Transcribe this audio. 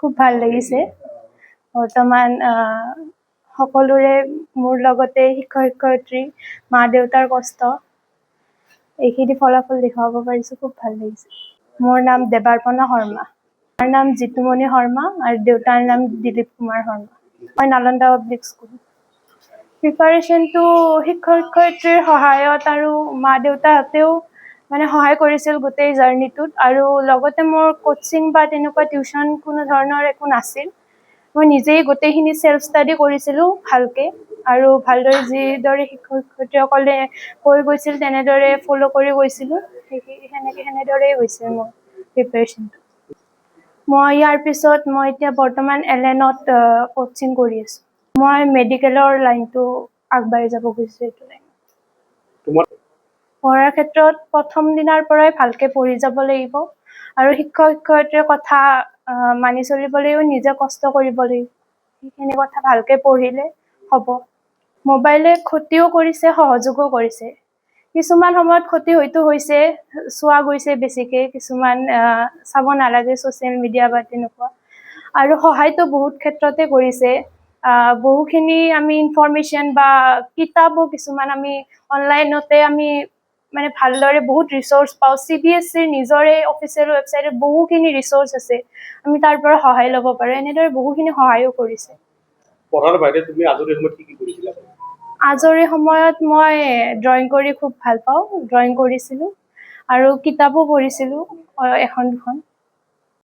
খুব ভাল লাগিছে বৰ্তমান সকলোৰে মোৰ লগতে শিক্ষক শিক্ষয়িত্ৰী মা দেউতাৰ কষ্ট এইখিনি ফলাফল দেখুৱাব পাৰিছোঁ খুব ভাল লাগিছে মোৰ নাম দেবাৰ্পণা শৰ্মা মাৰ নাম জিতুমণি শৰ্মা আৰু দেউতাৰ নাম দিলীপ কুমাৰ শৰ্মা মই নালন্দা পাব্লিক স্কুল প্ৰিপাৰেশ্যনটো শিক্ষক শিক্ষয়িত্ৰীৰ সহায়ত আৰু মা দেউতাহঁতেও মানে সহায় কৰিছিল গোটেই জাৰ্ণিটোত আৰু লগতে মোৰ কোচিং বা তেনেকুৱা টিউশ্যন কোনো ধৰণৰ একো নাছিল মই নিজেই গোটেইখিনি সেল্ফ ষ্টাডি কৰিছিলোঁ ভালকৈ আৰু ভালদৰে যিদৰে শিক্ষক শিক্ষয়িত্ৰীসকলে কৈ গৈছিল তেনেদৰে ফ'ল' কৰি গৈছিলোঁ সেনেদৰেই হৈছিল মোৰ প্ৰিপাৰেশ্যনটো মই ইয়াৰ পিছত মই এতিয়া বৰ্তমান LN-ত কোচিং কৰি আছোঁ মই মেডিকেলৰ লাইনটো আগবাঢ়ি যাব খুজিছোঁ এইটো লাইনত পঢ়াৰ ক্ষেত্ৰত প্ৰথম দিনাৰ পৰাই ভালকৈ পঢ়ি যাব লাগিব আৰু শিক্ষক শিক্ষয়িত্ৰীৰ কথা মানি চলিবলৈও নিজে কষ্ট কৰিব লাগিব সেইখিনি কথা ভালকৈ পঢ়িলে হ'ব মোবাইলে ক্ষতিও কৰিছে সহযোগো কৰিছে কিছুমান সময়ত ক্ষতি হয়তো হৈছে চোৱা গৈছে বেছিকৈ কিছুমান চাব নালাগে ছ'চিয়েল মিডিয়া বা তেনেকুৱা আৰু সহায়তো বহুত ক্ষেত্ৰতে কৰিছে বহুখিনি আমি ইনফৰমেশ্যন বা কিতাপো কিছুমান আমি অনলাইনতে আমি মানে ভালদৰে বহুত ৰিচোৰ্চ পাওঁ CBSEৰ নিজৰে অফিচিয়েল ৱেবছাইটত বহুখিনি ৰিচোৰ্চ আছে আমি তাৰ পৰা সহায় ল'ব পাৰোঁ এনেদৰে বহুখিনি সহায়ো কৰিছে পঢ়াৰ বাহিৰে তুমি আজৰি সময়ত কি কৰিছিলা আজৰি সময়ত মই ড্ৰয়িং কৰি খুব ভাল পাওঁ ড্ৰয়িং কৰিছিলোঁ আৰু কিতাপো পঢ়িছিলোঁ এখন দুখন